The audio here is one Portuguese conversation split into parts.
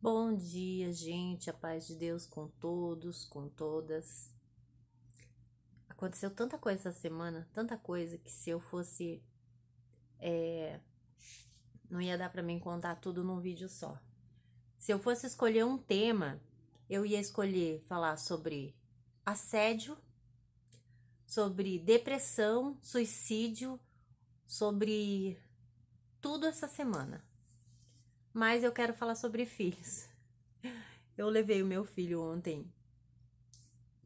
Bom dia, gente. A paz de Deus com todos, com todas. Aconteceu tanta coisa essa semana, tanta coisa que se eu fosse, não ia dar pra mim contar tudo num vídeo só. Se eu fosse escolher um tema, eu ia escolher falar sobre assédio, sobre depressão, suicídio, sobre tudo essa semana. Mas eu quero falar sobre filhos. Eu levei o meu filho ontem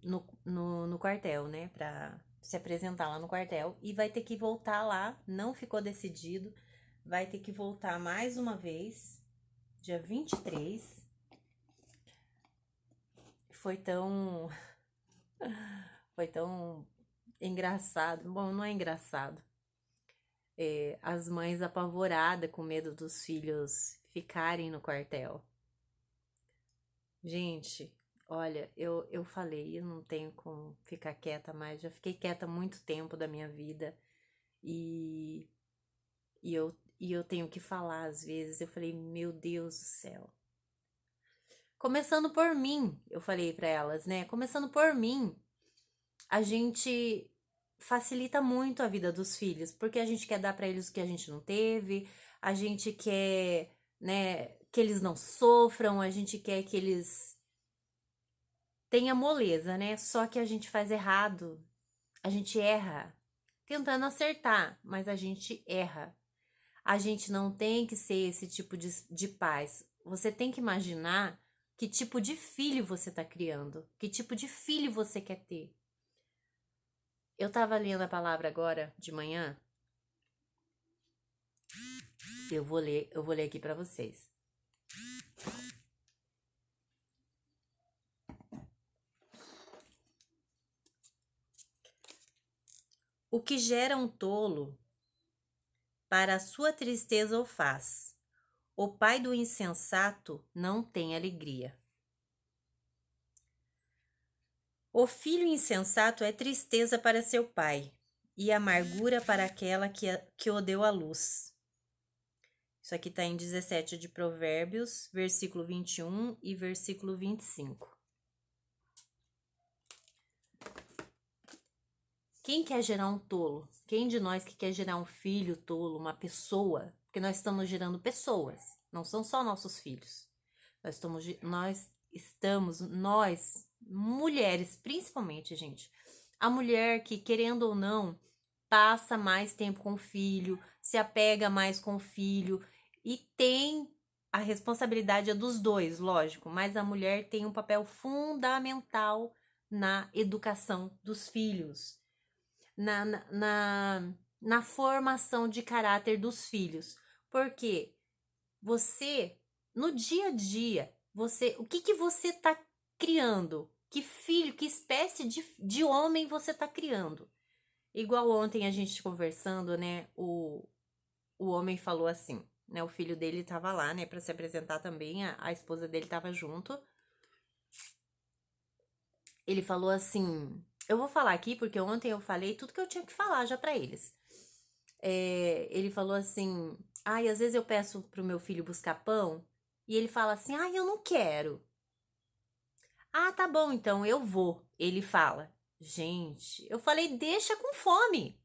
no quartel, né? Pra se apresentar lá no quartel. E vai ter que voltar lá. Não ficou decidido. Vai ter que voltar mais uma vez. Dia 23. Foi tão. Foi tão engraçado. Bom, não é engraçado. As mães apavoradas com medo dos filhos ficarem no quartel. Gente, olha, eu falei, eu não tenho como ficar quieta mais. Já fiquei quieta há muito tempo da minha vida. E e eu tenho que falar às vezes. Eu falei, meu Deus do céu. Começando por mim, eu falei pra elas, né? Começando por mim, a gente facilita muito a vida dos filhos, porque a gente quer dar pra eles o que a gente não teve, a gente quer, né, que eles não sofram, a gente quer que eles tenham moleza, né? Só que a gente faz errado, a gente erra, tentando acertar, mas a gente erra. A gente não tem que ser esse tipo de pais. Você tem que imaginar que tipo de filho você está criando, que tipo de filho você quer ter. Eu estava lendo a palavra agora de manhã. Eu vou ler aqui para vocês. O que gera um tolo, para a sua tristeza o faz. O pai do insensato não tem alegria. O filho insensato é tristeza para seu pai, e amargura para aquela que o deu à luz. Isso aqui está em 17 de Provérbios, versículo 21 e versículo 25. Quem quer gerar um tolo? Quem de nós que quer gerar um filho tolo, uma pessoa? Porque nós estamos gerando pessoas, não são só nossos filhos. Nós, mulheres, principalmente, gente. A mulher que, querendo ou não, passa mais tempo com o filho, se apega mais com o filho e tem a responsabilidade é dos dois, lógico, mas a mulher tem um papel fundamental na educação dos filhos, na formação de caráter dos filhos. Porque você, no dia a dia, o que você está criando? Que filho, que espécie de homem você está criando? Igual ontem a gente conversando, né? O homem falou assim, né? O filho dele tava lá, né? Pra se apresentar também, a esposa dele tava junto. Ele falou assim: eu vou falar aqui porque ontem eu falei tudo que eu tinha que falar já pra eles. Ele falou assim: ai, às vezes eu peço pro meu filho buscar pão e ele fala assim: ai, eu não quero. Ah, tá bom, então eu vou. Ele fala: gente, eu falei, deixa com fome.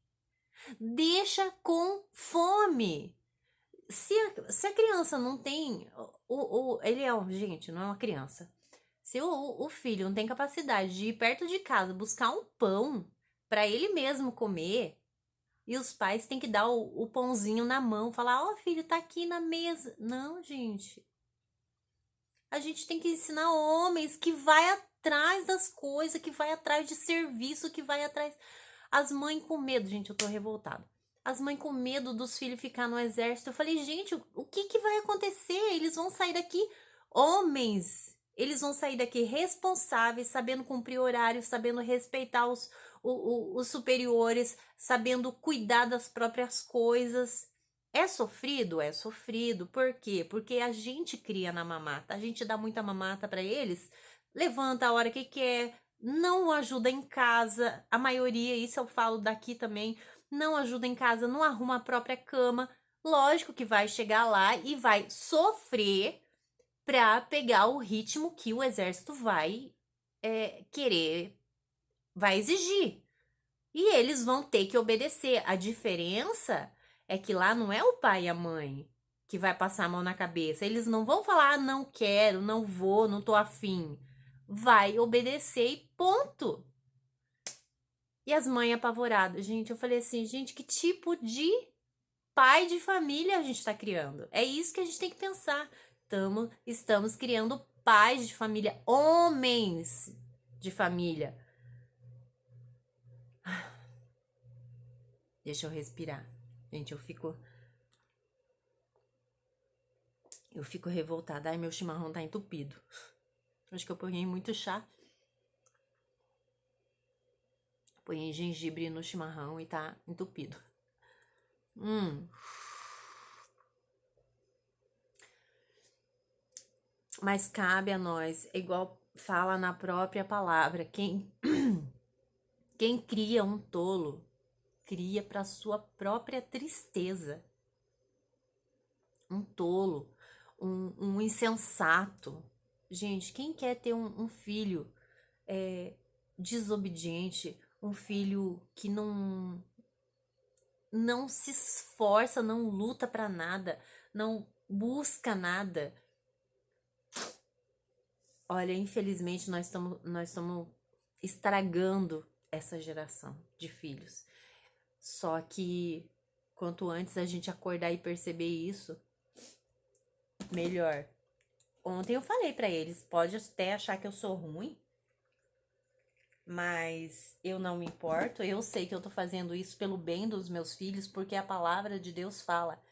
Deixa com fome. Se a criança não tem. Ele é. Gente, não é uma criança. Se o filho não tem capacidade de ir perto de casa buscar um pão para ele mesmo comer, e os pais têm que dar o pãozinho na mão, falar: ó, filho, tá aqui na mesa. Não, gente. A gente tem que ensinar homens que vai atrás das coisas, que vai atrás de serviço, que vai atrás. As mães com medo, gente, eu tô revoltada. As mães com medo dos filhos ficar no exército. Eu falei, gente, o que que vai acontecer? Eles vão sair daqui homens. Eles vão sair daqui responsáveis, sabendo cumprir horário, sabendo respeitar os superiores, sabendo cuidar das próprias coisas. É sofrido? É sofrido. Por quê? Porque a gente cria na mamata. A gente dá muita mamata para eles, levanta a hora que quer, não ajuda em casa. A maioria, isso eu falo daqui também, não ajuda em casa, não arruma a própria cama. Lógico que vai chegar lá e vai sofrer para pegar o ritmo que o exército vai querer, vai exigir. E eles vão ter que obedecer. A diferença é que lá não é o pai e a mãe que vai passar a mão na cabeça. Eles não vão falar, ah, não quero, não vou, não tô afim. Vai obedecer e ponto. E as mães apavoradas. Gente, eu falei assim, gente, que tipo de pai de família a gente tá criando? É isso que a gente tem que pensar. Estamos criando pais de família, homens de família. Deixa eu respirar. Gente, eu fico revoltada. Ai, meu chimarrão tá entupido. Acho que eu ponhei muito chá. Ponhei gengibre no chimarrão e tá entupido. Mas cabe a nós, é igual fala na própria palavra, quem cria um tolo, cria para sua própria tristeza. Um tolo, um insensato. Gente, quem quer ter um filho desobediente, um filho que não se esforça, não luta para nada, não busca nada? Olha, infelizmente nós estamos estragando essa geração de filhos. Só que quanto antes a gente acordar e perceber isso, melhor. Ontem eu falei pra eles, pode até achar que eu sou ruim, mas eu não me importo. Eu sei que eu tô fazendo isso pelo bem dos meus filhos, porque a palavra de Deus fala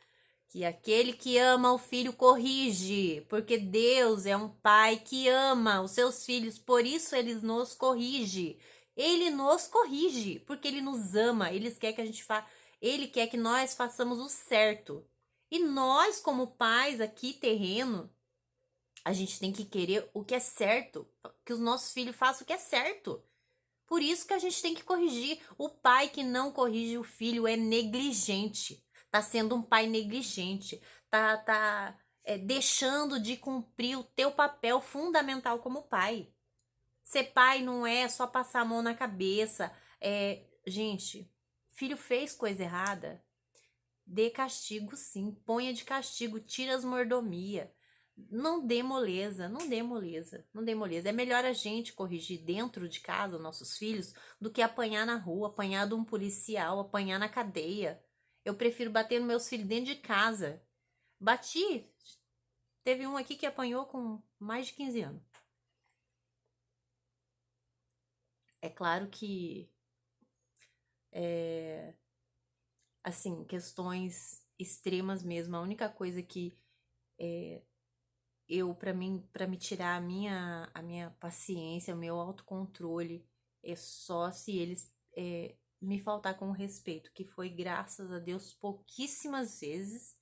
que aquele que ama o filho corrige, porque Deus é um pai que ama os seus filhos, por isso ele nos corrige. Ele nos corrige, porque ele nos ama, ele quer que nós façamos o certo. E nós, como pais aqui terreno, a gente tem que querer o que é certo, que os nossos filhos façam o que é certo. Por isso que a gente tem que corrigir. O pai que não corrige o filho é negligente. Tá sendo um pai negligente. Tá deixando de cumprir o teu papel fundamental como pai. Ser pai não é só passar a mão na cabeça. Gente, filho fez coisa errada, dê castigo sim. Ponha de castigo, tira as mordomia. Não dê moleza, não dê moleza, não dê moleza. É melhor a gente corrigir dentro de casa os nossos filhos do que apanhar na rua, apanhar de um policial, apanhar na cadeia. Eu prefiro bater nos meus filhos dentro de casa. Bati. Teve um aqui que apanhou com mais de 15 anos. É claro que, assim, questões extremas mesmo. A única coisa que para me tirar a minha paciência, o meu autocontrole, é só se eles me faltar com respeito, que foi, graças a Deus, pouquíssimas vezes.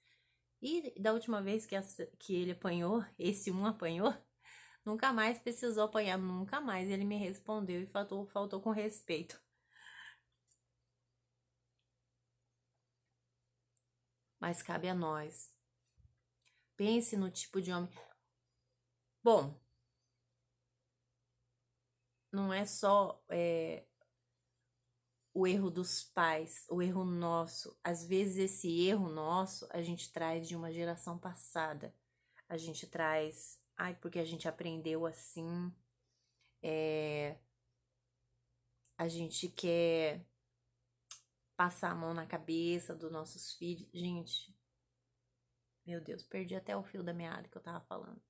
E da última vez que ele apanhou, esse um apanhou, nunca mais precisou apanhar, nunca mais ele me respondeu e faltou com respeito. Mas cabe a nós. Pense no tipo de homem. Bom, não é só o erro dos pais, o erro nosso. Às vezes esse erro nosso a gente traz de uma geração passada. A gente traz, ai, porque a gente aprendeu assim. A gente quer passar a mão na cabeça dos nossos filhos. Gente, meu Deus, perdi até o fio da meada que eu tava falando.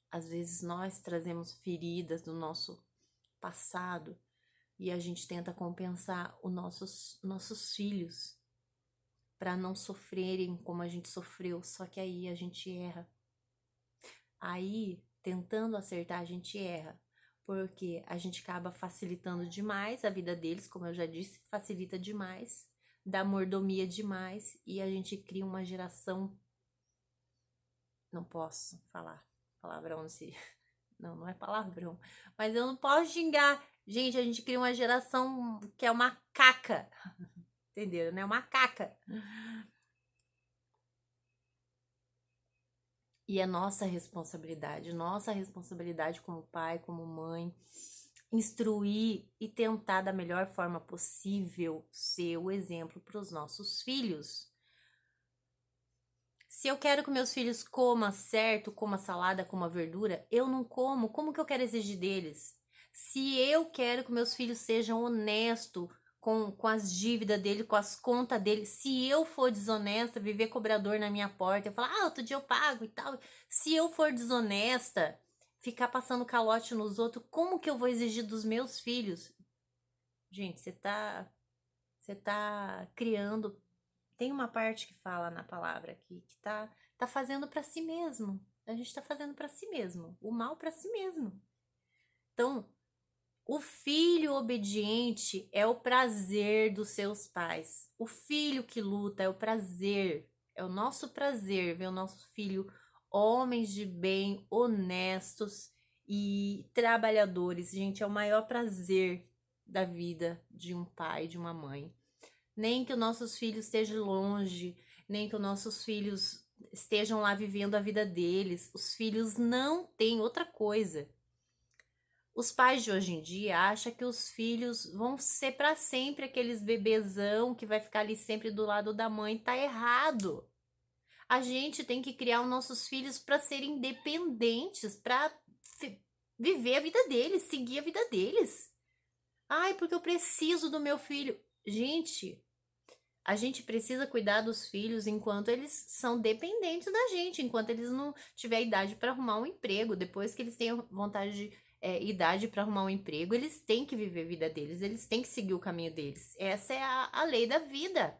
Às vezes nós trazemos feridas do nosso passado e a gente tenta compensar os nossos filhos para não sofrerem como a gente sofreu, só que aí a gente erra. Aí, tentando acertar, a gente erra, porque a gente acaba facilitando demais a vida deles, como eu já disse, facilita demais, dá mordomia demais e a gente cria uma geração. Não posso falar palavrão se. Não é palavrão, mas eu não posso xingar. Gente, a gente cria uma geração que é uma caca, entendeu? Né? Uma caca. E é nossa responsabilidade como pai, como mãe, instruir e tentar da melhor forma possível ser o exemplo para os nossos filhos. Se eu quero que meus filhos comam certo, comam salada, comam verdura, eu não como, como que eu quero exigir deles? Se eu quero que meus filhos sejam honestos com as dívidas dele, com as contas dele, se eu for desonesta, viver cobrador na minha porta, eu falar, outro dia eu pago e tal. Se eu for desonesta, ficar passando calote nos outros, como que eu vou exigir dos meus filhos? Gente, você tá criando. Tem uma parte que fala na palavra aqui que tá fazendo para si mesmo. A gente tá fazendo para si mesmo, o mal para si mesmo. Então, o filho obediente é o prazer dos seus pais. O filho que luta é o prazer, é o nosso prazer ver o nosso filho homens de bem, honestos e trabalhadores. Gente, é o maior prazer da vida de um pai, de uma mãe. Nem que os nossos filhos estejam longe, nem que os nossos filhos estejam lá vivendo a vida deles. Os filhos não têm outra coisa. Os pais de hoje em dia acham que os filhos vão ser para sempre aqueles bebezão que vai ficar ali sempre do lado da mãe. Tá errado. A gente tem que criar os nossos filhos para serem independentes, para viver a vida deles, seguir a vida deles. Ai, porque eu preciso do meu filho. Gente, a gente precisa cuidar dos filhos enquanto eles são dependentes da gente, enquanto eles não tiver idade para arrumar um emprego. Depois que eles tenham vontade de idade para arrumar um emprego, eles têm que viver a vida deles, eles têm que seguir o caminho deles. Essa é a lei da vida.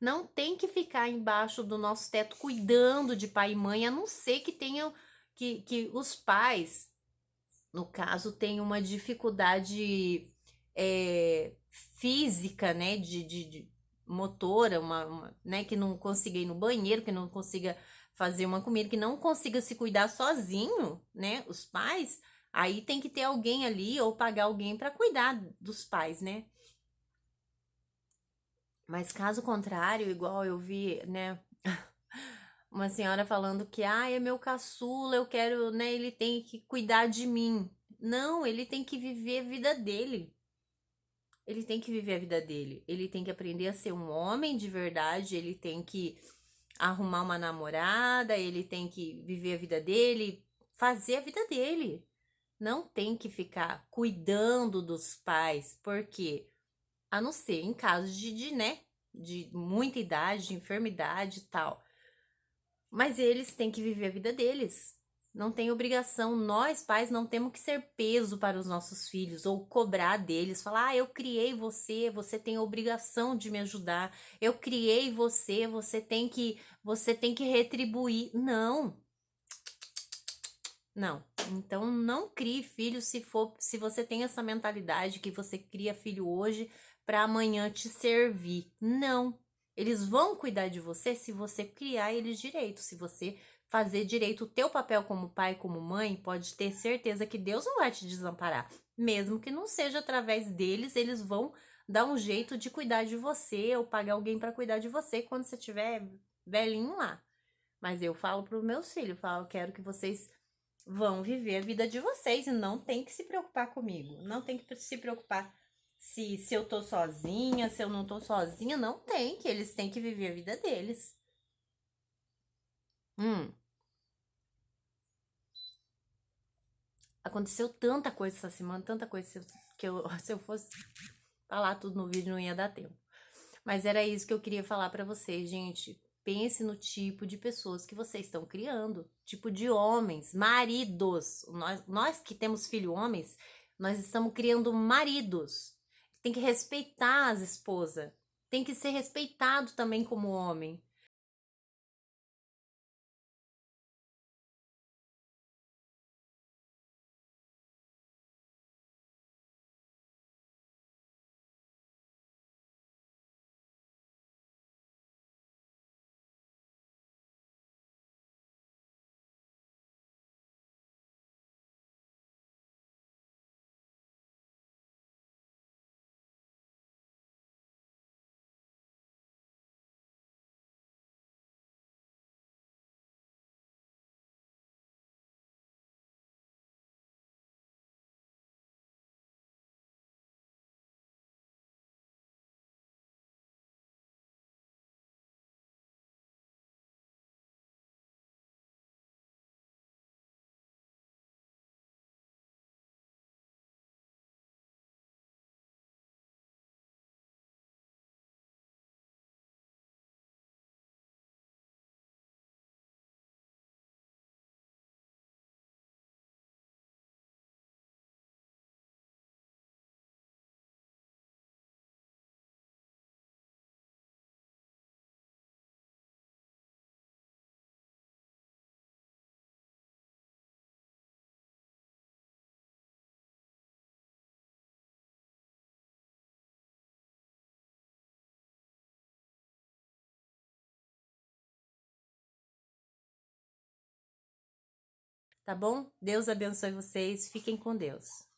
Não tem que ficar embaixo do nosso teto cuidando de pai e mãe, a não ser que tenham que os pais, no caso, tenham uma dificuldade física, né, de motora, né, que não consiga ir no banheiro, que não consiga fazer uma comida, que não consiga se cuidar sozinho, né, os pais, aí tem que ter alguém ali ou pagar alguém para cuidar dos pais, né? Mas caso contrário, igual eu vi, né, uma senhora falando que, é meu caçula, eu quero, né, ele tem que cuidar de mim. Não, ele tem que viver a vida dele. Ele tem que viver a vida dele. Ele tem que aprender a ser um homem de verdade. Ele tem que arrumar uma namorada. Ele tem que viver a vida dele, fazer a vida dele. Não tem que ficar cuidando dos pais, porque, a não ser em casos né, de muita idade, de enfermidade e tal. Mas eles têm que viver a vida deles. Não tem obrigação. Nós, pais, não temos que ser peso para os nossos filhos ou cobrar deles. Falar, eu criei você, você tem a obrigação de me ajudar. Eu criei você, você tem que retribuir. Não, não. Então não crie filho se você tem essa mentalidade que você cria filho hoje para amanhã te servir. Não. Eles vão cuidar de você se você criar eles direito, se você fazer direito o teu papel como pai, como mãe, pode ter certeza que Deus não vai te desamparar. Mesmo que não seja através deles, eles vão dar um jeito de cuidar de você ou pagar alguém para cuidar de você quando você estiver velhinho lá. Mas eu falo para os meus filhos, falo, quero que vocês vão viver a vida de vocês e não tem que se preocupar comigo. Não tem que se preocupar se eu tô sozinha, se eu não tô sozinha. Não tem, que eles têm que viver a vida deles. Hum, aconteceu tanta coisa essa semana, tanta coisa que se eu fosse falar tudo no vídeo não ia dar tempo. Mas era isso que eu queria falar pra vocês, gente. Pense no tipo de pessoas que vocês estão criando, tipo de homens, maridos. Nós que temos filho homens, nós estamos criando maridos. Tem que respeitar as esposas. Tem que ser respeitado também como homem. tá bom? Deus abençoe vocês, fiquem com Deus.